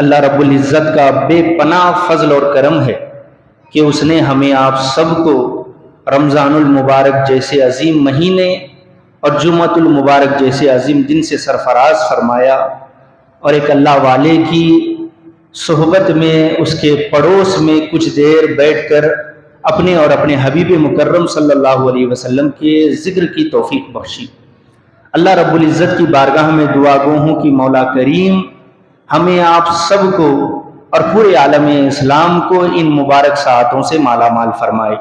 اللہ رب العزت کا بے پناہ فضل اور کرم ہے کہ اس نے ہمیں آپ سب کو رمضان المبارک جیسے عظیم مہینے اور جمعۃ المبارک جیسے عظیم دن سے سرفراز فرمایا، اور ایک اللہ والے کی صحبت میں، اس کے پڑوس میں کچھ دیر بیٹھ کر اپنے اور اپنے حبیب مکرم صلی اللہ علیہ وسلم کے ذکر کی توفیق بخشی۔ اللہ رب العزت کی بارگاہ میں دعا گو ہوں کہ مولا کریم ہمیں آپ سب کو اور پورے عالم اسلام کو ان مبارک ساعتوں سے مالا مال فرمائے،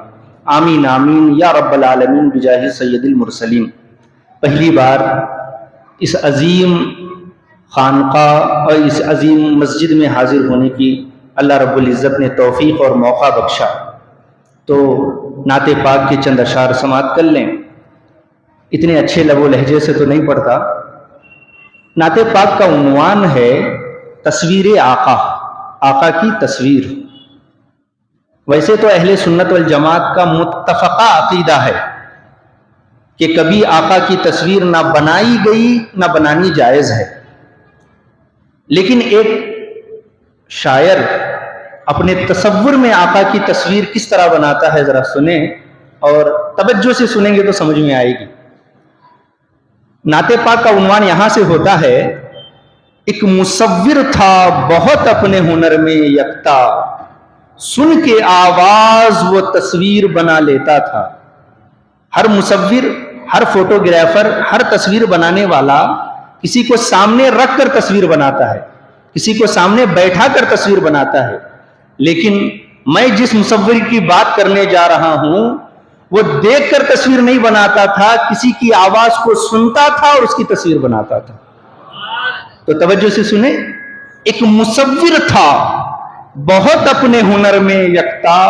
آمین آمین یا رب العالمین بجاہ سید المرسلین۔ پہلی بار اس عظیم خانقاہ اور اس عظیم مسجد میں حاضر ہونے کی اللہ رب العزت نے توفیق اور موقع بخشا، تو نعت پاک کے چند اشعار سماعت کر لیں۔ اتنے اچھے لب و لہجے سے تو نہیں پڑھتا۔ نعت پاک کا عنوان ہے تصویر آقا، آقا کی تصویر۔ ویسے تو اہل سنت والجماعت کا متفقہ عقیدہ ہے کہ کبھی آقا کی تصویر نہ بنائی گئی نہ بنانی جائز ہے، لیکن ایک شاعر اپنے تصور میں آقا کی تصویر کس طرح بناتا ہے ذرا سنیں، اور توجہ سے سنیں گے تو سمجھ میں آئے گی۔ نعت پاک کا عنوان یہاں سے ہوتا ہے، ایک مصور تھا بہت اپنے ہنر میں یکتا، سن کے آواز وہ تصویر بنا لیتا تھا۔ ہر مصور، ہر فوٹوگرافر، ہر تصویر بنانے والا کسی کو سامنے رکھ کر تصویر بناتا ہے، کسی کو سامنے بیٹھا کر تصویر بناتا ہے، لیکن میں جس مصور کی بات کرنے جا رہا ہوں وہ دیکھ کر تصویر نہیں بناتا تھا، کسی کی آواز کو سنتا تھا اور اس کی تصویر بناتا تھا۔ تو توجہ سے سنیں، ایک مصور تھا بہت اپنے ہنر میں یکتا،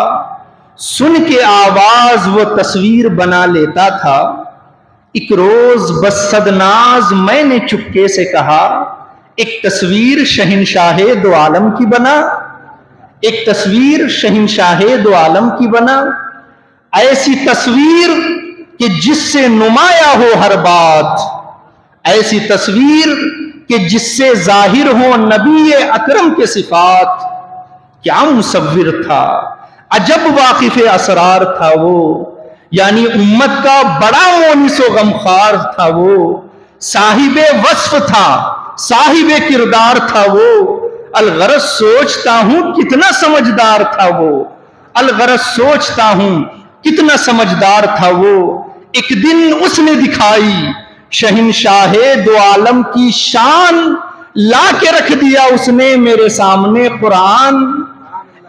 سن کے آواز وہ تصویر بنا لیتا تھا۔ ایک روز بس صدناز میں نے چپکے سے کہا، ایک تصویر شہنشاہ دو عالم کی بنا، ایک تصویر شہنشاہ دو عالم کی بنا، ایسی تصویر کہ جس سے نمایاں ہو ہر بات، ایسی تصویر کہ جس سے ظاہر ہو نبی اکرم کے صفات۔ کیا مصور تھا، عجب واقف اسرار تھا وہ، یعنی امت کا بڑا مونس و غمخوار تھا وہ، صاحب وصف تھا، صاحب کردار تھا وہ، الغرض سوچتا ہوں کتنا سمجھدار تھا وہ، الغرض سوچتا ہوں کتنا سمجھدار تھا وہ۔ ایک دن اس نے دکھائی شہنشاہ دو عالم کی شان، لا کے رکھ دیا اس نے میرے سامنے قرآن۔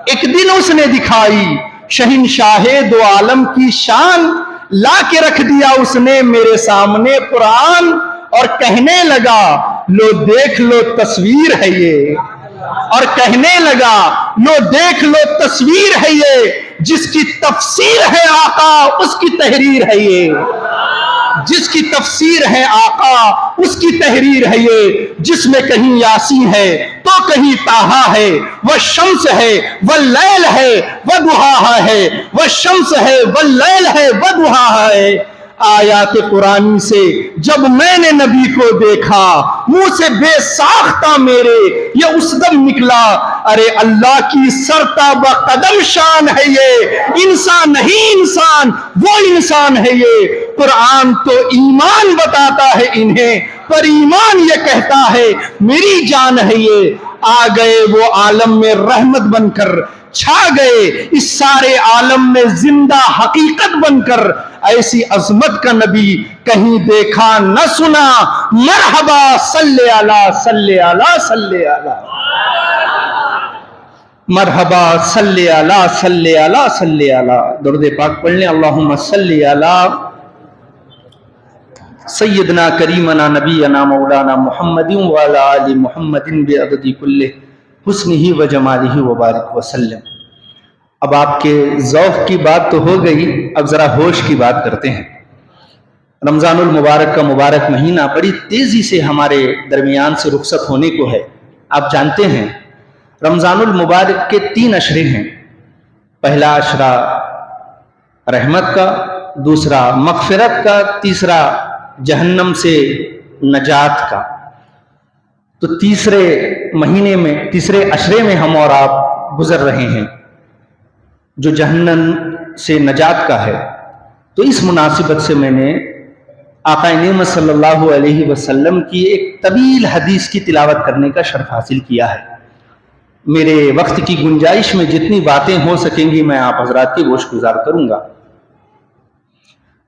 ایک دن اس نے دکھائی شہنشاہ دو عالم کی شان، لا کے رکھ دیا اس نے میرے سامنے قرآن، اور کہنے لگا لو دیکھ لو تصویر ہے یہ، اور کہنے لگا لو دیکھ لو تصویر ہے یہ، جس کی تفسیر ہے آقا اس کی تحریر ہے یہ، جس کی تفسیر ہے آقا اس کی تحریر ہے یہ، جس میں کہیں یاسین ہے تو کہیں طٰہٰ ہے، وہ شمس ہے وہ لیل ہے وہ ضحیٰ ہے، وہ شمس ہے وہ لیل ہے وہ ضحیٰ ہے۔ آیات قرآنی سے جب میں نے نبی کو دیکھا، منہ سے بے ساختہ میرے یہ اس دم نکلا، ارے اللہ کی سرتابہ قدم شان ہے یہ، انسان نہیں انسان وہ انسان ہے یہ۔ قرآن تو ایمان بتاتا ہے انہیں، پر ایمان یہ کہتا ہے میری جان ہے یہ۔ آ گئے وہ عالم میں رحمت بن کر، چھا گئے اس سارے عالم میں زندہ حقیقت بن کر، ایسی عظمت کا نبی کہیں دیکھا نہ سنا، مرحبا صلی اللہ صلی اللہ صلی اللہ، مرحبا صلی اللہ صلی اللہ صلی اللہ۔ درود پاک پڑھ لیں، اللہم صلی اللہ سیدنا کریمنا نبینا مولانا محمد وعلی آل محمد بعدد کل حسنہ و جمالہ وبارک وسلم۔ اب آپ کے ذوق کی بات تو ہو گئی، اب ذرا ہوش کی بات کرتے ہیں۔ رمضان المبارک کا مبارک مہینہ بڑی تیزی سے ہمارے درمیان سے رخصت ہونے کو ہے۔ آپ جانتے ہیں رمضان المبارک کے 3 عشرے ہیں، پہلا عشرہ رحمت کا، دوسرا مغفرت کا، تیسرا جہنم سے نجات کا۔ تو تیسرے مہینے میں، تیسرے عشرے میں ہم اور آپ گزر رہے ہیں جو جہنم سے نجات کا ہے. تو اس مناسبت سے میں نے آقا نعمت صلی اللہ علیہ وسلم کی ایک طویل حدیث کی تلاوت کرنے کا شرف حاصل کیا ہے. میرے وقت کی گنجائش میں جتنی باتیں ہو سکیں گی میں آپ حضرات کے گوش گزار کروں گا.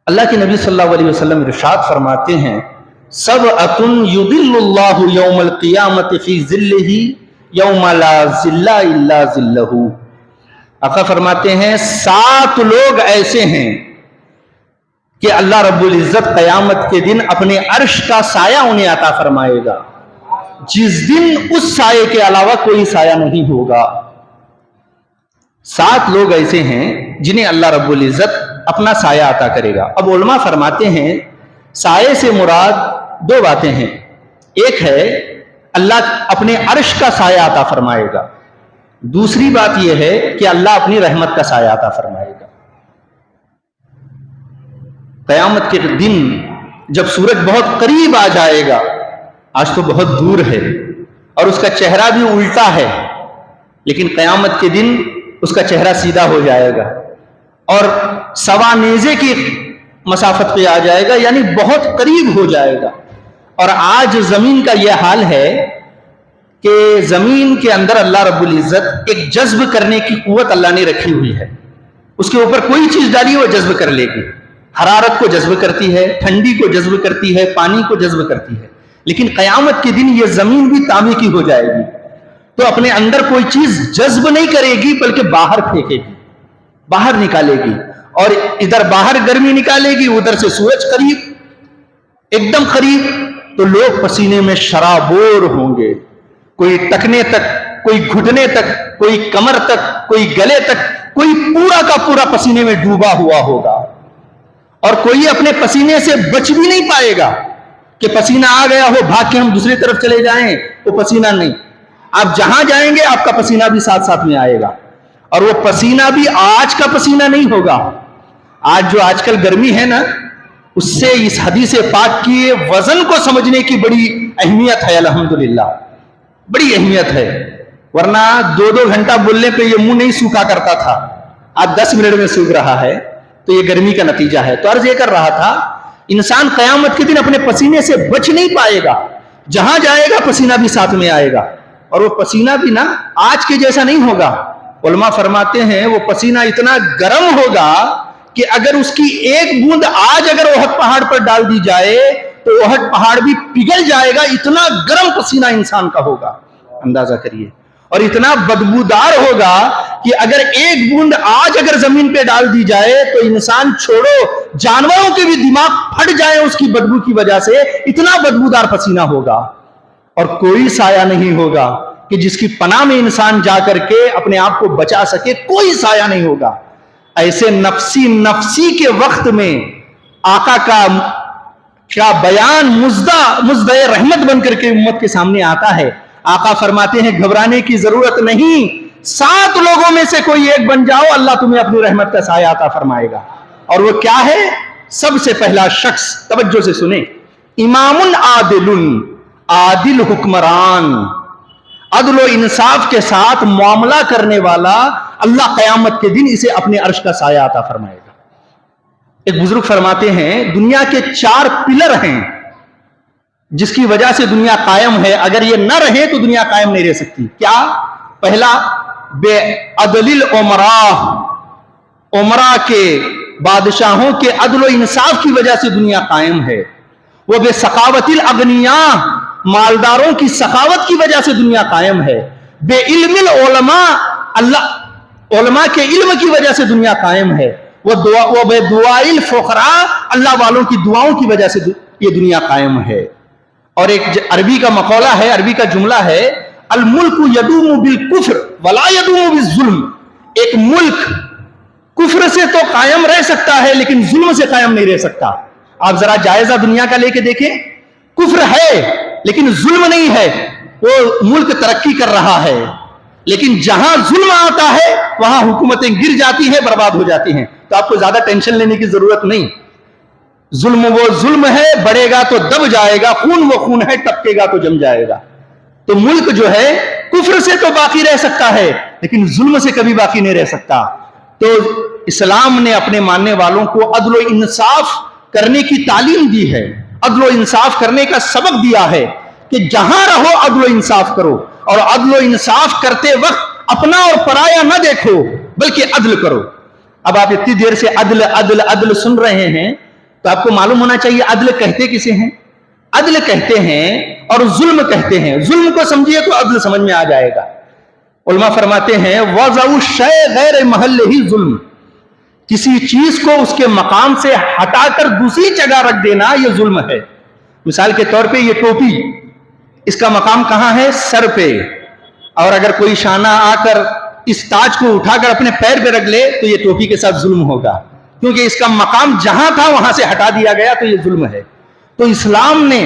اللہ کے نبی صلی اللہ علیہ وسلم ارشاد فرماتے ہیں سبعۃ یظل اللہ یوم القیامت فی ظلہ یوم لا ظل الا ظلہ. آقا فرماتے ہیں 7 لوگ ایسے ہیں کہ اللہ رب العزت قیامت کے دن اپنے عرش کا سایہ انہیں عطا فرمائے گا جس دن اس سائے کے علاوہ کوئی سایہ نہیں ہوگا. 7 لوگ ایسے ہیں جنہیں اللہ رب العزت اپنا سایہ عطا کرے گا. اب علماء فرماتے ہیں سائے سے مراد 2 باتیں ہیں. ایک ہے اللہ اپنے عرش کا سایہ عطا فرمائے گا، دوسری بات یہ ہے کہ اللہ اپنی رحمت کا سایہ عطا فرمائے گا. قیامت کے دن جب سورج بہت قریب آ جائے گا، آج تو بہت دور ہے اور اس کا چہرہ بھی الٹا ہے، لیکن قیامت کے دن اس کا چہرہ سیدھا ہو جائے گا اور سوا نیزے کی مسافت پہ آ جائے گا، یعنی بہت قریب ہو جائے گا. اور آج زمین کا یہ حال ہے کہ زمین کے اندر اللہ رب العزت ایک جذب کرنے کی قوت اللہ نے رکھی ہوئی ہے. اس کے اوپر کوئی چیز ڈالی وہ جذب کر لے گی. حرارت کو جذب کرتی ہے، ٹھنڈی کو جذب کرتی ہے، پانی کو جذب کرتی ہے. لیکن قیامت کے دن یہ زمین بھی تانبے کی ہو جائے گی تو اپنے اندر کوئی چیز جذب نہیں کرے گی بلکہ باہر پھینکے گی، باہر نکالے گی. اور ادھر باہر گرمی نکالے گی، ادھر سے سورج قریب، ایک دم قریب، تو لوگ پسینے میں شرابور ہوں گے. کوئی ٹکنے تک، کوئی گھٹنے تک، کوئی کمر تک، کوئی گلے تک، کوئی پورا کا پورا پسینے میں ڈوبا ہوا ہوگا اور کوئی اپنے پسینے سے بچ بھی نہیں پائے گا کہ پسینہ آ گیا ہو بھاگ کے ہم دوسری طرف چلے جائیں. وہ پسینہ نہیں، آپ جہاں جائیں گے آپ کا پسینہ بھی ساتھ ساتھ میں آئے گا. اور وہ پسینہ بھی آج کا پسینہ نہیں ہوگا. آج جو آج کل گرمی ہے نا، اس سے اس حدیث پاک کی وزن کو سمجھنے کی بڑی اہمیت ہے. الحمدللہ بڑی اہمیت ہے، ورنہ 2 گھنٹہ بولنے پہ یہ منہ نہیں سوکھا کرتا تھا، آج 10 منٹ میں سوکھ رہا ہے. تو یہ گرمی کا نتیجہ ہے. تو عرض یہ کر رہا تھا انسان قیامت کے دن اپنے پسینے سے بچ نہیں پائے گا. جہاں جائے گا پسینہ بھی ساتھ میں آئے گا، اور وہ پسینہ بھی نا آج کے جیسا نہیں ہوگا. علماء فرماتے ہیں وہ پسینہ اتنا گرم ہوگا کہ اگر اس کی ایک بوند آج اگر احد پہاڑ پر ڈال دی جائے تو احد پہاڑ بھی پگھل جائے گا. اتنا گرم پسینہ انسان کا ہوگا، اندازہ کریے. اور اتنا بدبودار ہوگا کہ اگر ایک بوند آج اگر زمین پہ ڈال دی جائے تو انسان چھوڑو جانوروں کے بھی دماغ پھٹ جائے اس کی بدبو کی وجہ سے. اتنا بدبودار پسینہ ہوگا اور کوئی سایہ نہیں ہوگا کہ جس کی پناہ میں انسان جا کر کے اپنے آپ کو بچا سکے. کوئی سایہ نہیں ہوگا. ایسے نفسی کے وقت میں آقا کا کیا بیان مزدہ رحمت بن کر کے امت کے سامنے آتا ہے. آقا فرماتے ہیں گھبرانے کی ضرورت نہیں، 7 لوگوں میں سے کوئی ایک بن جاؤ، اللہ تمہیں اپنی رحمت کا سایہ عطا فرمائے گا. اور وہ کیا ہے؟ سب سے پہلا شخص، توجہ سے سنیں، امام عادل، عادل حکمران، عدل و انصاف کے ساتھ معاملہ کرنے والا. اللہ قیامت کے دن اسے اپنے عرش کا سایہ عطا فرمائے گا. ایک بزرگ فرماتے ہیں دنیا کے 4 پلر ہیں جس کی وجہ سے دنیا قائم ہے، اگر یہ نہ رہے تو دنیا قائم نہیں رہ سکتی. کیا؟ پہلا، بے عدل الامراء، امراء کے، بادشاہوں کے عدل و انصاف کی وجہ سے دنیا قائم ہے. وہ بے سخاوت الاغنیاء، مالداروں کی سخاوت کی وجہ سے دنیا قائم ہے. بے علم العلماء، اللہ علماء کے علم کی وجہ سے دنیا قائم ہے. وہ بے دعاء الفقراء، اللہ والوں کی دعاؤں کی وجہ سے یہ دنیا قائم ہے. اور ایک عربی کا مقولہ ہے، عربی کا جملہ ہے، الملک یدوم بالکفر ولا یدوم بالظلم. ایک ملک کفر سے تو قائم رہ سکتا ہے لیکن ظلم سے قائم نہیں رہ سکتا. آپ ذرا جائزہ دنیا کا لے کے دیکھیں، کفر ہے لیکن ظلم نہیں ہے. وہ ملک ترقی کر رہا ہے، لیکن جہاں ظلم آتا ہے وہاں حکومتیں گر جاتی ہیں، برباد ہو جاتی ہیں. تو آپ کو زیادہ ٹینشن لینے کی ضرورت نہیں. ظلم وہ ظلم ہے، بڑھے گا تو دب جائے گا. خون وہ خون ہے، ٹپکے گا تو جم جائے گا. تو ملک جو ہے کفر سے تو باقی رہ سکتا ہے لیکن ظلم سے کبھی باقی نہیں رہ سکتا. تو اسلام نے اپنے ماننے والوں کو عدل و انصاف کرنے کی تعلیم دی ہے, عدل و انصاف کرنے کا سبق دیا ہے کہ جہاں رہو عدل و انصاف کرو, اور عدل و انصاف کرتے وقت اپنا اور پرایا نہ دیکھو بلکہ عدل کرو. اب آپ اتنی دیر سے عدل عدل عدل سن رہے ہیں تو آپ کو معلوم ہونا چاہیے عدل کہتے کسے ہیں. عدل کہتے ہیں اور ظلم کہتے ہیں. ظلم کو سمجھیے تو عدل سمجھ میں آ جائے گا. علماء فرماتے ہیں وضع الشیء غیر محلہ ظلم, کسی چیز کو اس کے مقام سے ہٹا کر دوسری جگہ رکھ دینا یہ ظلم ہے. مثال کے طور پہ یہ ٹوپی, اس کا مقام کہاں ہے؟ سر پہ. اور اگر کوئی شانہ آ کر اس تاج کو اٹھا کر اپنے پیر پہ رکھ لے تو یہ ٹوپی کے ساتھ ظلم ہوگا, کیونکہ اس کا مقام جہاں تھا وہاں سے ہٹا دیا گیا تو یہ ظلم ہے. تو اسلام نے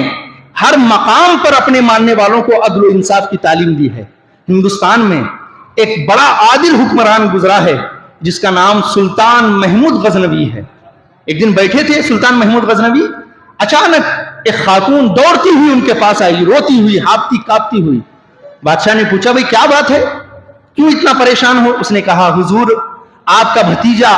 ہر مقام پر اپنے ماننے والوں کو عدل و انصاف کی تعلیم دی ہے. ہندوستان میں ایک بڑا عادل حکمران گزرا ہے جس کا نام سلطان محمود غزنوی ہے. ایک دن بیٹھے تھے سلطان محمود غزنوی, اچانک ایک خاتون دوڑتی ہوئی ان کے پاس آئی, روتی ہوئی, ہاپتی کاپتی ہوئی. بادشاہ نے پوچھا بھئی کیا بات ہے, کیوں اتنا پریشان ہو؟ اس نے کہا حضور آپ کا بھتیجا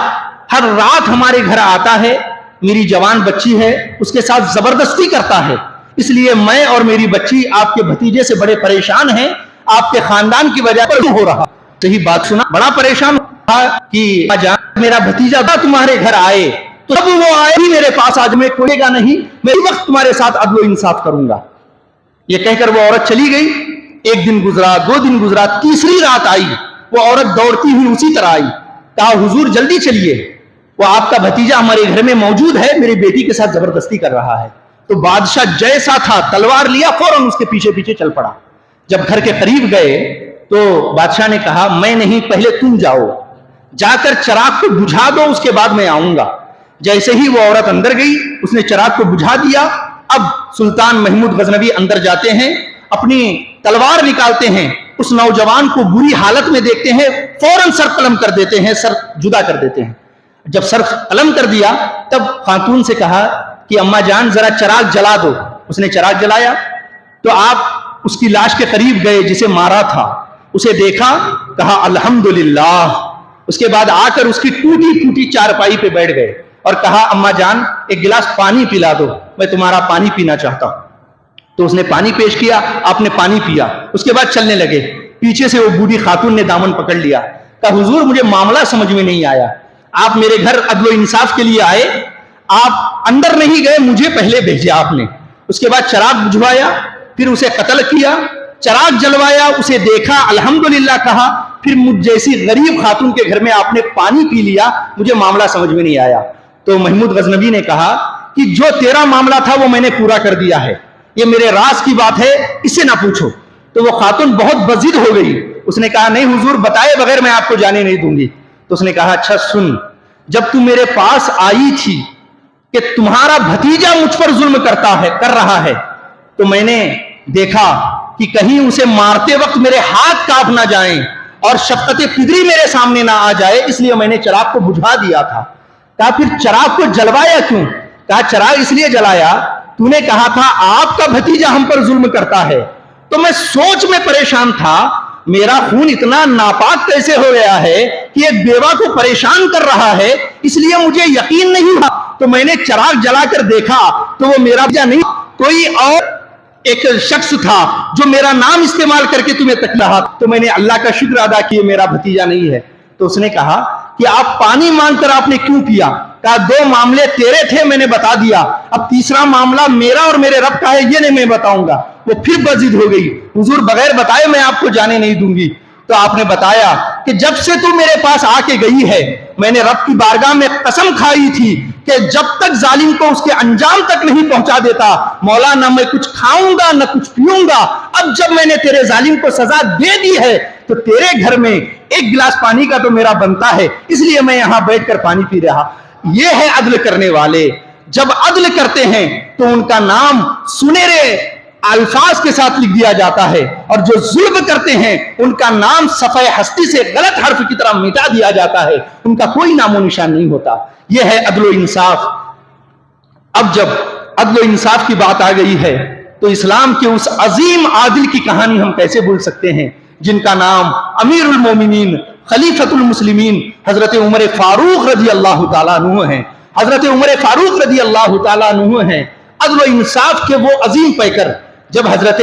ہر رات ہمارے گھر آتا ہے, میری جوان بچی ہے, اس کے ساتھ زبردستی کرتا ہے, اس لیے میں اور میری بچی آپ کے بھتیجے سے بڑے پریشان ہیں, آپ کے خاندان کی وجہ پر ہو رہا. صحیح بات سنا, بڑا پریشان تھا کہ میرا بھتیجا تمہارے گھر آئے تو جب وہ آئے ہی میرے پاس آج میں کوئی گا نہیں, میں اس وقت تمہارے ساتھ عدل و انصاف کروں گا. یہ کہہ کر وہ عورت چلی گئی. ایک دن گزرا, 2 دن گزرا, تیسری رات آئی, وہ عورت دوڑتی ہوئی اسی طرح آئی. کہا حضور جلدی چلیے, وہ آپ کا بھتیجا ہمارے گھر میں موجود ہے, میری بیٹی کے ساتھ زبردستی کر رہا ہے. تو بادشاہ جیسا تھا تلوار لیا, فوراً اس کے پیچھے پیچھے چل پڑا. جب گھر کے قریب گئے تو بادشاہ نے کہا میں نہیں, پہلے تم جاؤ, جا کر چراغ کو بجھا دو, اس کے بعد میں آؤں گا. جیسے ہی وہ عورت اندر گئی اس نے چراغ کو بجھا دیا. اب سلطان محمود غزنوی اندر جاتے ہیں, اپنی تلوار نکالتے ہیں, اس نوجوان کو بری حالت میں دیکھتے ہیں, فوراً سر قلم کر دیتے ہیں, سر جدا کر دیتے ہیں. جب سر قلم کر دیا تب خاتون سے کہا کہ اماں جان ذرا چراغ جلا دو. اس نے چراغ جلایا تو آپ اس کی لاش کے قریب گئے جسے مارا تھا, اسے دیکھا, کہا الحمدللہ. اس کے بعد آ کر اس کی ٹوٹی ٹوٹی چارپائی پہ بیٹھ گئے اور کہا اماں جان ایک گلاس پانی پلا دو, میں تمہارا پانی پینا چاہتا ہوں. تو اس نے پانی پیش کیا, آپ نے پانی پیا. اس کے بعد چلنے لگے. پیچھے سے وہ بوڑھی خاتون نے دامن پکڑ لیا, کہا حضور مجھے معاملہ سمجھ میں نہیں آیا, آپ میرے گھر عدل و انصاف کے لیے آئے, آپ اندر نہیں گئے, مجھے پہلے بھیجا آپ نے. اس کے بعد چراغ بجھوایا, پھر اسے قتل کیا, چراغ جلوایا, اسے دیکھا, الحمدللہ کہا, پھر مجھ جیسی غریب خاتون کے گھر میں آپ نے پانی پی لیا, مجھے معاملہ سمجھ میں نہیں آیا. تو محمود غزنوی نے کہا کہ جو تیرا معاملہ تھا وہ میں نے پورا کر دیا ہے, یہ میرے راز کی بات ہے, اسے نہ پوچھو. تو وہ خاتون بہت بضد ہو گئی. اس نے کہا نہیں حضور بتائے بغیر میں آپ کو جانے نہیں دوں گی. تو اس نے کہا اچھا سن, جب تم میرے پاس آئی تھی کہ تمہارا بھتیجا مجھ پر ظلم کر رہا ہے, تو میں نے دیکھا کہ کہیں اسے مارتے وقت میرے ہاتھ کاپ نہ جائیں اور شفقت پدری میرے سامنے نہ آ جائے, اس لیے میں نے چراغ کو بجھا دیا تھا. کہا پھر چراغ کو جلوایا کیوں؟ کہا چراغ اس لیے جلایا, تو نے کہا تھا آپ کا بھتیجا ہم پر ظلم کرتا ہے, تو میں سوچ میں پریشان تھا, میرا خون اتنا ناپاک کیسے ہو گیا ہے کہ ایک بیوہ کو پریشان کر رہا ہے, اس لیے مجھے یقین نہیں ہوا, تو میں نے چراغ جلا کر دیکھا تو وہ میرا بھتیجا نہیں, کوئی اور ایک شخص تھا جو میرا نام استعمال کر کے تمہیں تک رہا, تو میں نے اللہ کا شکر ادا کیا میرا بھتیجا نہیں ہے. تو اس نے کہا کہ آپ پانی مانگ کر آپ نے کیوں پیا؟ کہا 2 معاملے تیرے تھے میں نے بتا دیا, اب تیسرا معاملہ میرا اور میرے رب کا ہے, یہ نہیں میں بتاؤں گا. وہ پھر بضد ہو گئی, حضور بغیر بتائے میں آپ کو جانے نہیں دوں گی. تو آپ نے بتایا کہ جب سے تو میرے پاس آ کے گئی ہے میں نے رب کی بارگاہ میں قسم کھائی تھی کہ جب تک ظالم کو اس کے انجام تک نہیں پہنچا دیتا مولا نہ میں کچھ کھاؤں گا نہ کچھ پیوں گا. اب جب میں نے تیرے ظالم کو سزا دے دی ہے تو تیرے گھر میں 1 گلاس پانی کا تو میرا بنتا ہے, اس لیے میں یہاں بیٹھ کر پانی پی رہا. یہ ہے عدل کرنے والے. جب عدل کرتے ہیں تو ان کا نام سنہرے الفاظ کے ساتھ لکھ دیا جاتا ہے, اور جو ظلم کرتے ہیں ان کا نام صفحہ ہستی سے غلط حرف کی طرح مٹا دیا جاتا ہے, ان کا کوئی نام و نشان نہیں ہوتا. یہ ہے عدل و انصاف. اب جب عدل و انصاف کی بات آ گئی ہے تو اسلام کے اس عظیم عادل کی کہانی ہم کیسے بھول سکتے ہیں جن کا نام امیر المومنین خلیفۃ المسلمین حضرت عمر فاروق رضی اللہ تعالیٰ عنہ ہیں. حضرت عمر فاروق رضی اللہ تعالیٰ عنہ ہیں عدل و انصاف کے وہ عظیم پیکر. جب حضرت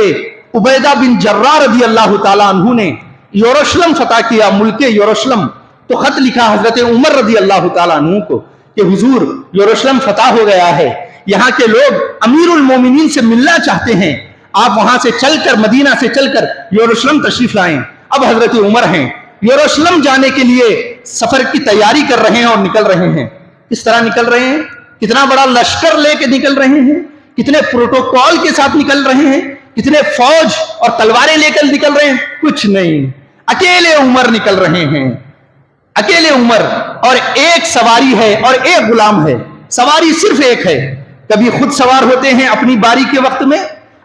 عبیدہ بن جراح رضی اللہ تعالیٰ عنہ نے یروشلم فتح کیا, ملک یروشلم, تو خط لکھا حضرت عمر رضی اللہ تعالیٰ عنہ کو کہ حضور یروشلم فتح ہو گیا ہے, یہاں کے لوگ امیر المومنین سے ملنا چاہتے ہیں, آپ وہاں سے چل کر مدینہ سے چل کر یروشلم تشریف لائیں. اب حضرت عمر ہیں یروشلم جانے کے لیے سفر کی تیاری کر رہے ہیں اور نکل رہے ہیں. کس طرح نکل رہے ہیں؟ کتنا بڑا لشکر لے کے نکل رہے ہیں, کتنے پروٹوکول کے ساتھ نکل رہے ہیں, کتنے فوج اور تلواریں لے کر نکل رہے ہیں؟ کچھ نہیں, اکیلے عمر نکل رہے ہیں, اکیلے عمر, اور ایک سواری ہے اور ایک غلام ہے. سواری صرف ایک ہے, کبھی خود سوار ہوتے ہیں اپنی باری کے وقت میں,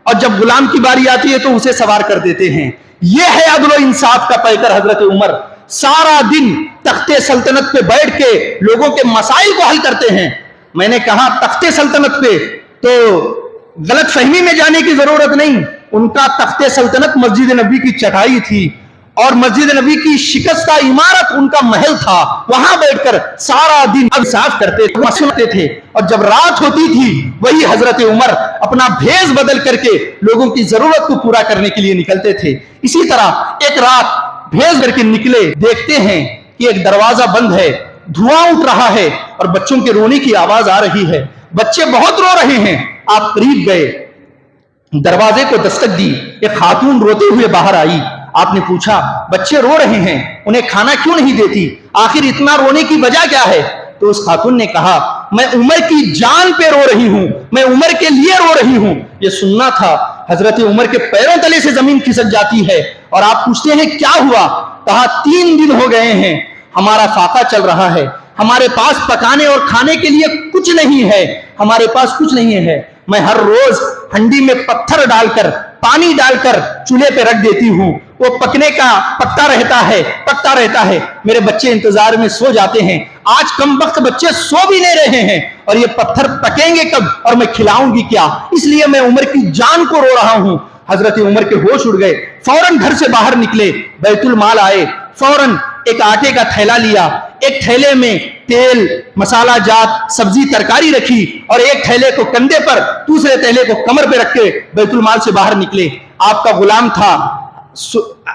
اور جب غلام کی باری آتی ہے تو اسے سوار کر دیتے ہیں. یہ ہے عدل و انصاف کا پیکر حضرت عمر. سارا دن تخت سلطنت پہ بیٹھ کے لوگوں کے مسائل کو حل کرتے ہیں. میں نے کہا تخت سلطنت پہ تو غلط فہمی میں جانے کی ضرورت نہیں, ان کا تخت سلطنت مسجد نبی کی چٹائی تھی اور مسجد نبی کی شکستہ عمارت ان کا محل تھا. وہاں بیٹھ کر سارا دن انصاف کرتے تھے, اور جب رات ہوتی تھی وہی حضرت عمر اپنا بھیس بدل کر کے لوگوں کی ضرورت کو پورا کرنے کے لیے نکلتے تھے. اسی طرح ایک رات بھیس کر کے نکلے, دیکھتے ہیں کہ ایک دروازہ بند ہے, دھواں اٹھ رہا ہے اور بچوں کے رونے کی آواز آ رہی ہے. بچے بہت رو رہے ہیں. آپ قریب گئے, دروازے کو دستک دی, ایک خاتون روتے ہوئے باہر آئی. آپ نے پوچھا بچے رو رہے ہیں, انہیں کھانا کیوں نہیں دیتی, آخر اتنا رونے کی وجہ کیا ہے؟ تو اس خاتون نے کہا میں عمر کی جان پہ رو رہی ہوں, میں عمر کے لیے رو رہی ہوں. یہ سننا تھا. حضرت عمر کے پیروں تلے سے زمین کھسک جاتی ہے اور آپ پوچھتے ہیں کیا ہوا؟ کہا 3 دن ہو گئے ہیں, ہمارا فاقہ چل رہا ہے, ہمارے پاس پکانے اور کھانے کے لیے کچھ نہیں ہے, ہمارے پاس کچھ نہیں ہے. میں ہر روز ہنڈی میں پتھر ڈال کر پانی ڈال کر چولہے پہ رکھ دیتی ہوں, وہ پکنے کا پکتا رہتا ہے. میرے بچے انتظار میں سو جاتے ہیں. آج کم وقت بچے سو بھی نہیں رہے ہیں, اور یہ پتھر پکیں گے کب اور میں کھلاؤں گی کیا؟ اس لیے میں عمر کی جان کو رو رہا ہوں. حضرت عمر کے ہوش اڑ گئے, فوراً گھر سے باہر نکلے, بیت المال آئے, فوراً ایک آٹے کا تھیلا لیا, ایک تھیلے میں تیل, مسالہ جات, سبزی, ترکاری رکھی, اور ایک تھیلے کو کندھے پر, دوسرے تھیلے کو کمر پہ رکھ کے بیت المال سے باہر نکلے. آپ کا غلام تھا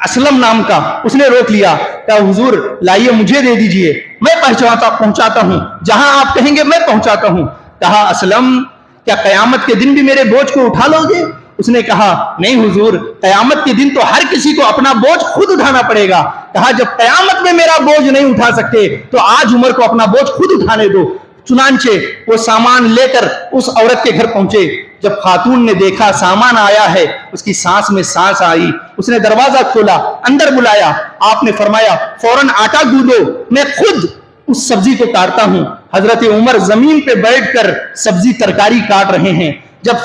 اسلم نام کا, اس نے روک لیا, کہا حضور لائیے مجھے دے دیجئے, میں پہنچاتا ہوں, جہاں آپ کہیں گے میں پہنچاتا ہوں. کہا اسلم کیا قیامت کے دن بھی میرے بوجھ کو اٹھا لو گے؟ اس نے کہا نہیں حضور, قیامت کے دن تو ہر کسی کو اپنا بوجھ خود اٹھانا پڑے گا. کہا جب قیامت میں میرا بوجھ نہیں اٹھا سکتے تو آج عمر کو اپنا بوجھ خود اٹھانے دو. چنانچہ وہ سامان لے کر اس عورت کے گھر پہنچے. جب خاتون نے دیکھا سامان آیا ہے, اس کی سانس میں سانس آئی. اس نے دروازہ کھولا, اندر بلایا. آپ نے فرمایا فوراً آٹا گوندو, میں خود اس سبزی کو کاٹتا ہوں. حضرت عمر زمین پہ بیٹھ کر سبزی ترکاری کاٹ رہے ہیں. جب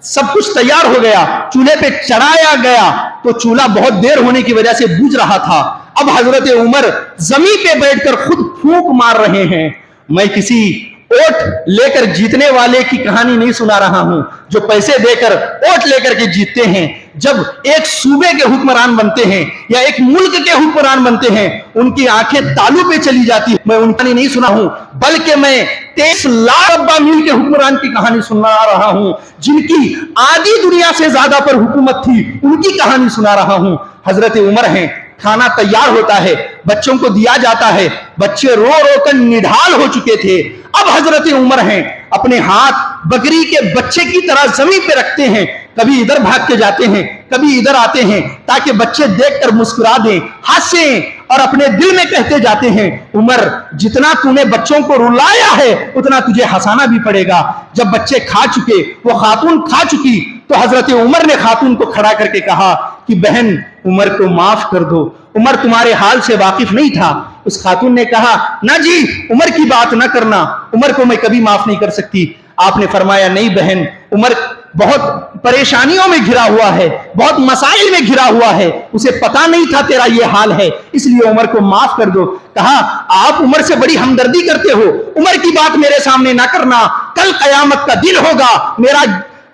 سب کچھ تیار ہو گیا, چولہے پہ چڑھایا گیا, تو چولہا بہت دیر ہونے کی وجہ سے بجھ رہا تھا. اب حضرت عمر زمین پہ بیٹھ کر خود پھونک مار رہے ہیں. میں کسی اوٹ لے کر جیتنے والے کی کہانی نہیں سنا رہا ہوں جو پیسے دے کر اوٹ لے کر کے جیتتے ہیں. جب ایک صوبے کے حکمران بنتے ہیں یا ایک ملک کے حکمران بنتے ہیں, ان کی آنکھیں تالو پہ چلی جاتی ہیں. میں ان کی نہیں سنا ہوں, بلکہ میں 23 لاکھ اربع میل کے حکمران کی کہانی سنا رہا ہوں, جن کی آدھی دنیا سے زیادہ پر حکومت تھی, ان کی کہانی سنا رہا ہوں. حضرت عمر ہیں, کھانا تیار ہوتا ہے, بچوں کو دیا جاتا ہے. بچے رو رو کر نڈھال ہو چکے تھے. اب حضرت عمر ہیں, اپنے ہاتھ بکری کے بچے کی طرح زمین پہ رکھتے ہیں, کبھی ادھر بھاگ کے جاتے ہیں, کبھی ادھر آتے ہیں, تاکہ بچے دیکھ کر مسکرا دیں, ہنسیں, اور اپنے دل میں کہتے جاتے ہیں عمر جتنا تو نے بچوں کو رلایا ہے اتنا تجھے ہنسانا بھی پڑے گا. جب بچے کھا چکے, وہ خاتون کھا چکی, تو حضرت عمر نے خاتون کو کھڑا کر کے کہا کہ بہن عمر کو معاف کر دو, عمر تمہارے حال سے واقف نہیں تھا. اس خاتون نے کہا نہ جی, عمر کی بات نہ کرنا, عمر کو میں کبھی معاف نہیں کر سکتی. آپ نے فرمایا نہیں بہن, عمر بہت پریشانیوں میں گھرا ہوا ہے, بہت مسائل میں گھرا ہوا ہے, اسے پتا نہیں تھا تیرا یہ حال ہے, اس لیے عمر کو معاف کر دو. کہا آپ عمر سے بڑی ہمدردی کرتے ہو, عمر کی بات میرے سامنے نہ کرنا, کل قیامت کا دن ہوگا, میرا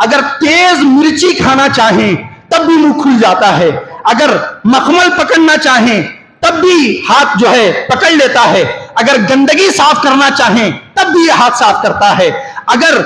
اگر تیز مرچی کھانا چاہیں تب بھی منہ کھل جاتا ہے، اگر مخمل پکڑنا چاہیں تب بھی ہاتھ جو ہے پکڑ لیتا ہے، اگر گندگی صاف کرنا چاہیں تب بھی یہ ہاتھ صاف کرتا ہے، اگر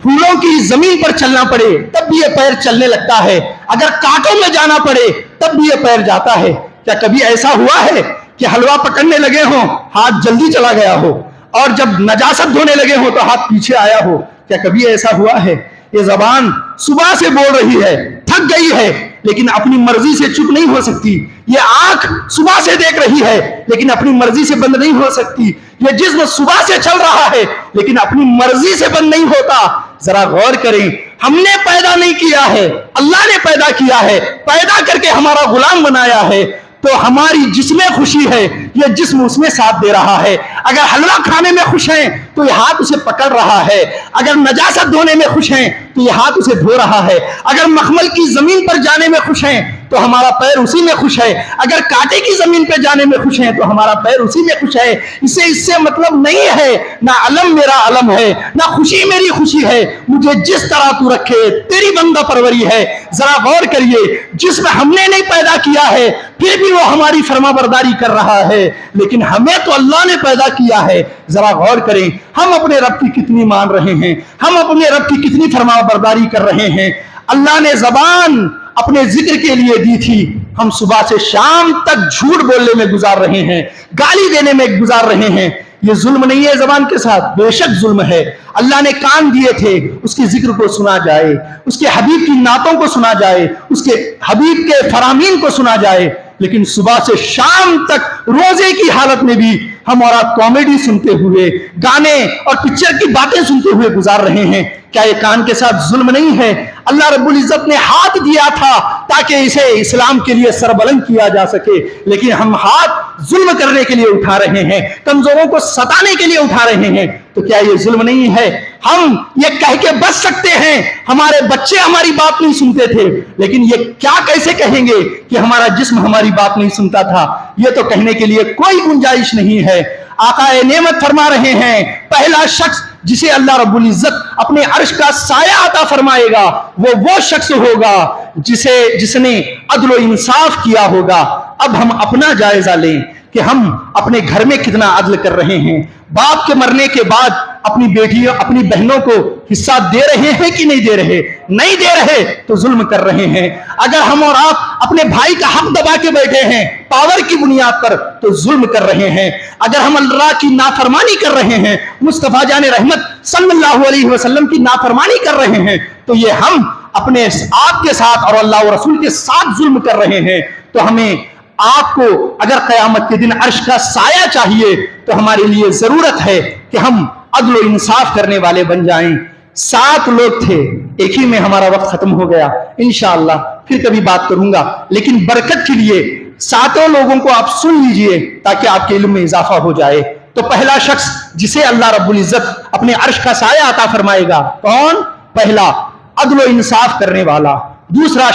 پھولوں کی زمین پر چلنا پڑے تب بھی یہ پیر چلنے لگتا ہے، اگر کانٹوں میں جانا پڑے تب بھی یہ پیر جاتا ہے۔ کیا کبھی ایسا ہوا ہے کہ حلوہ پکڑنے لگے ہوں ہاتھ جلدی چلا گیا ہو، اور جب نجاست دھونے لگے ہوں تو ہاتھ پیچھے آیا ہو؟ کیا کبھی ایسا ہوا ہے؟ یہ زبان صبح سے بول رہی ہے، تھک گئی ہے لیکن اپنی مرضی سے چپ نہیں ہو سکتی، یہ آنکھ صبح سے دیکھ رہی ہے لیکن اپنی مرضی سے بند نہیں ہو سکتی، یہ جسم صبح سے چل رہا ہے لیکن اپنی مرضی سے بند نہیں ہوتا۔ ذرا غور کریں، ہم نے پیدا نہیں کیا ہے، اللہ نے پیدا کیا ہے، پیدا کر کے ہمارا غلام بنایا ہے، تو ہماری جس میں خوشی ہے یہ جسم اس میں ساتھ دے رہا ہے۔ اگر حلوہ کھانے میں خوش ہیں تو یہ ہاتھ اسے پکڑ رہا ہے، اگر نجاست دھونے میں خوش ہیں تو یہ ہاتھ اسے دھو رہا ہے، اگر مخمل کی زمین پر جانے میں خوش ہیں تو ہمارا پیر اسی میں خوش ہے، اگر کانٹے کی زمین پہ جانے میں خوش ہیں تو ہمارا پیر اسی میں خوش ہے۔ اس سے مطلب نہیں ہے، نہ علم میرا علم ہے، نہ خوشی میری خوشی ہے، مجھے جس طرح تو رکھے تیری بندہ پروری ہے۔ ذرا غور کریے، جسم ہم نے نہیں پیدا کیا ہے پھر بھی وہ ہماری فرما برداری کر رہا ہے، لیکن ہمیں تو اللہ نے پیدا کیا ہے۔ ذرا غور کریں، ہم اپنے رب کی کتنی مان رہے ہیں، ہم اپنے رب کی کتنی فرما برداری کر رہے ہیں۔ اللہ نے زبان اپنے ذکر کے لیے دی تھی، ہم صبح سے شام تک جھوٹ بولنے میں گزار رہے ہیں، گالی دینے میں گزار رہے ہیں۔ یہ ظلم نہیں ہے زبان کے ساتھ؟ بے شک ظلم ہے۔ اللہ نے کان دیے تھے اس کے ذکر کو سنا جائے، اس کے حبیب کی نعتوں کو سنا جائے، اس کے حبیب کے فرامین کو سنا جائے، لیکن صبح سے شام تک روزے کی حالت میں بھی ہم اور آپ کامیڈی سنتے ہوئے، گانے اور پکچر کی باتیں سنتے ہوئے گزار رہے ہیں۔ کیا یہ کان کے ساتھ ظلم نہیں ہے؟ اللہ رب العزت نے ہاتھ دیا تھا تاکہ اسے اسلام کے لیے سربلند کیا جا سکے، لیکن ہم ہاتھ ظلم کرنے کے لیے اٹھا رہے ہیں، کمزوروں کو ستانے کے لیے اٹھا رہے ہیں۔ تو کیا یہ ظلم نہیں ہے؟ ہم یہ کہہ کے بچ سکتے ہیں ہمارے بچے ہماری بات نہیں سنتے تھے، لیکن یہ کیا کیسے کہیں گے کہ ہمارا جسم ہماری بات نہیں سنتا تھا؟ یہ تو کہنے کے لیے کوئی گنجائش نہیں ہے۔ آقا نعمت فرما رہے ہیں، پہلا شخص جسے اللہ رب العزت اپنے عرش کا سایہ عطا فرمائے گا وہ شخص ہوگا جس نے عدل و انصاف کیا ہوگا۔ اب ہم اپنا جائزہ لیں کہ ہم اپنے گھر میں کتنا عدل کر رہے ہیں، باپ کے مرنے کے بعد اپنی بیٹیوں اپنی بہنوں کو حصہ دے رہے ہیں کہ نہیں دے رہے؟ نہیں دے رہے تو ظلم کر رہے ہیں۔ اگر ہم اور آپ اپنے بھائی کا حق دبا کے بیٹھے ہیں پاور کی بنیاد پر تو ظلم کر رہے ہیں۔ اگر ہم اللہ کی نافرمانی کر رہے ہیں، مصطفیٰ جان رحمت صلی اللہ علیہ وسلم کی نافرمانی کر رہے ہیں، تو یہ ہم اپنے آپ کے ساتھ اور اللہ و رسول کے ساتھ ظلم کر رہے ہیں۔ تو ہمیں آپ کو اگر قیامت کے دن عرش کا سایہ چاہیے تو ہمارے لیے ضرورت ہے کہ ہم عدل و انصاف کرنے والے بن جائیں۔ 7 لوگ تھے، ایک ہی میں ہمارا وقت ختم ہو گیا، انشاءاللہ پھر کبھی بات کروں گا، لیکن برکت کے لیے 7 لوگوں کو آپ سن لیجئے تاکہ آپ کے علم میں اضافہ ہو جائے۔ تو پہلا شخص جسے اللہ رب العزت اپنے عرش کا سایہ عطا فرمائے گا، کون؟ پہلا عدل و انصاف کرنے والا۔ دوسرا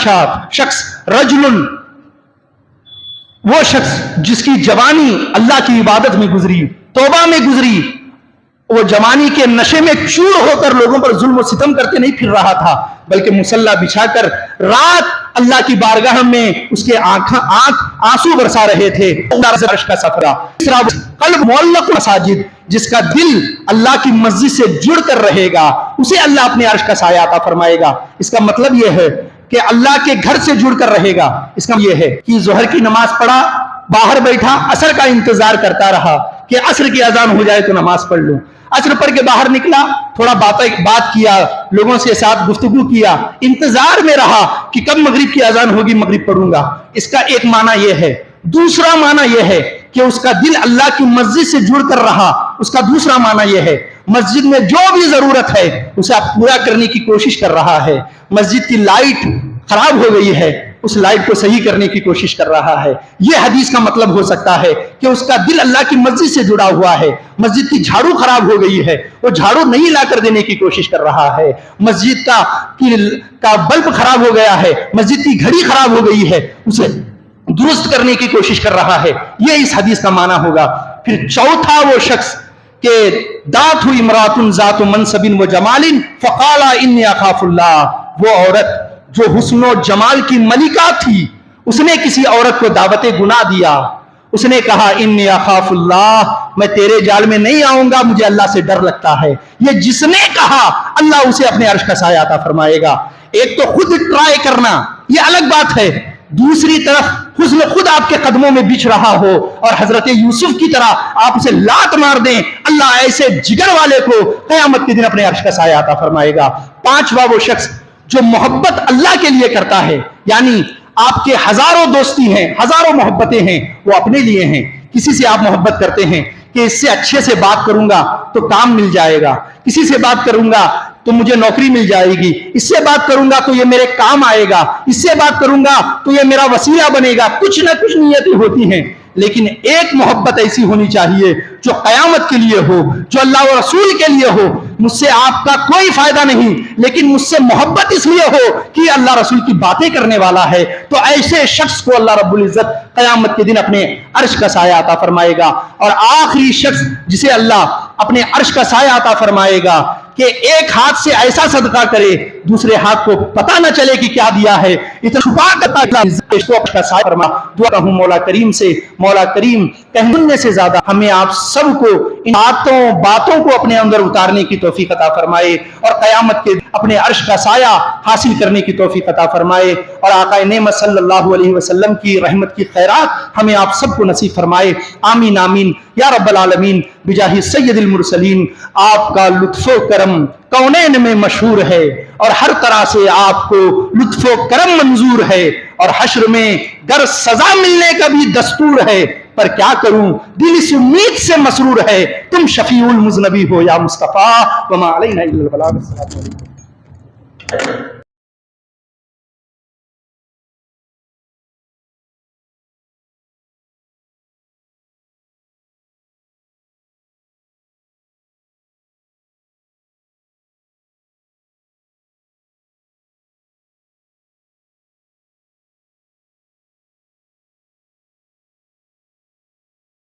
شخص رجل، وہ شخص جس کی جوانی اللہ کی عبادت میں گزری، توبہ میں گزری، وہ جوانی کے نشے میں چور ہو کر لوگوں پر ظلم و ستم کرتے نہیں پھر رہا تھا، بلکہ مصلی بچھا کر رات اللہ کی بارگاہ میں اس کے آنکھ آنسو برسا رہے تھے۔ عرش کا سفرہ۔ تیسرا قلب معلق مساجد، جس کا دل اللہ کی مسجد سے جڑ کر رہے گا، اسے اللہ اپنے عرش کا سایہ عطا فرمائے گا۔ اس کا مطلب یہ ہے کہ اللہ کے گھر سے جڑ کر رہے گا۔ اس کا یہ ہے کہ ظہر کی نماز پڑھا، باہر بیٹھا، عصر کا انتظار کرتا رہا کہ عصر کی اذان ہو جائے تو نماز پڑھ لوں۔ عصر پڑھ کے باہر نکلا، تھوڑا بات کیا، لوگوں سے ساتھ گفتگو کیا، انتظار میں رہا کہ کب مغرب کی اذان ہوگی، مغرب پڑھوں گا۔ اس کا ایک معنی یہ ہے۔ دوسرا معنی یہ ہے کہ اس کا دل اللہ کی مسجد سے جڑ کر رہا۔ اس کا دوسرا معنی یہ ہے مسجد میں جو بھی ضرورت ہے اسے آپ پورا کرنے کی کوشش کر رہا ہے۔ مسجد کی لائٹ خراب ہو گئی ہے، اس لائٹ کو صحیح کرنے کی کوشش کر رہا ہے۔ یہ حدیث کا مطلب ہو سکتا ہے کہ اس کا دل اللہ کی مسجد سے جڑا ہوا ہے۔ مسجد کی جھاڑو خراب ہو گئی ہے، وہ جھاڑو نہیں لا کر دینے کی کوشش کر رہا ہے۔ مسجد کا بلب خراب ہو گیا ہے، مسجد کی گھڑی خراب ہو گئی ہے، اسے درست کرنے کی کوشش کر رہا ہے۔ یہ اس حدیث کا معنی ہوگا۔ پھر چوتھا وہ شخص کہ دات ہوئی امراتن ذات منصبن و جمالن فقالا انی اخاف اللہ، وہ عورت جو حسن و جمال کی ملکہ تھی، اس نے کسی عورت کو دعوت گناہ دیا، اس نے کہا انی اخاف اللہ، میں تیرے جال میں نہیں آؤں گا، مجھے اللہ سے ڈر لگتا ہے. یہ جس نے کہا اللہ اسے اپنے عرش کا سایہ عطا فرمائے گا. ایک تو خود ٹرائی کرنا، یہ الگ بات ہے، دوسری طرف حسن خود آپ کے قدموں میں بچھ رہا ہو اور حضرت یوسف کی طرح آپ اسے لات مار دیں، اللہ ایسے جگر والے کو قیامت کے دن اپنے عرش کا سایہ عطا فرمائے گا. پانچواں وہ شخص جو محبت اللہ کے لیے کرتا ہے، یعنی آپ کے ہزاروں دوستی ہیں، ہزاروں محبتیں ہیں، وہ اپنے لیے ہیں. کسی سے آپ محبت کرتے ہیں کہ اس سے اچھے سے بات کروں گا تو کام مل جائے گا، کسی سے بات کروں گا تو مجھے نوکری مل جائے گی، اس سے بات کروں گا تو یہ میرے کام آئے گا، اس سے بات کروں گا تو یہ میرا وسیلہ بنے گا، کچھ نہ کچھ نیتیں ہوتی ہیں. لیکن ایک محبت ایسی ہونی چاہیے جو قیامت کے لیے ہو، جو اللہ و رسول کے لیے ہو. مجھ سے آپ کا کوئی فائدہ نہیں، لیکن مجھ سے محبت اس لیے ہو کہ اللہ رسول کی باتیں کرنے والا ہے، تو ایسے شخص کو اللہ رب العزت قیامت کے دن اپنے عرش کا سایہ عطا فرمائے گا. اور آخری شخص جسے اللہ اپنے عرش کا سایہ عطا فرمائے گا کہ ایک ہاتھ سے ایسا صدقہ کرے دوسرے ہاتھ کو پتہ نہ چلے کہ کیا دیا ہے، اتنا چھپا کر سایہ فرما. دعا کروں مولا کریم سے، مولا کریم کہنے سے زیادہ ہمیں آپ سب کو ان باتوں کو اپنے اندر اتارنے کی توفیق عطا فرمائے اور قیامت کے اپنے عرش کا سایہ حاصل کرنے کی توفیق عطا فرمائے. اور آقا نعمت صلی اللہ علیہ وسلم کی رحمت کی خیرات ہمیں آپ سب کو نصیب فرمائے. آمین آمین یا رب العالمین بجاہ سید المرسلین. آپ کا لطف و کرم کونین میں مشہور ہے اور ہر طرح سے آپ کو لطف و کرم منظور ہے، اور حشر میں گر سزا ملنے کا بھی دستور ہے، پر کیا کروں دل اس امید سے مسرور ہے، تم شفیع المذنبی ہو یا مصطفیٰ وما علینا الا البلاغ. السلام علیکم.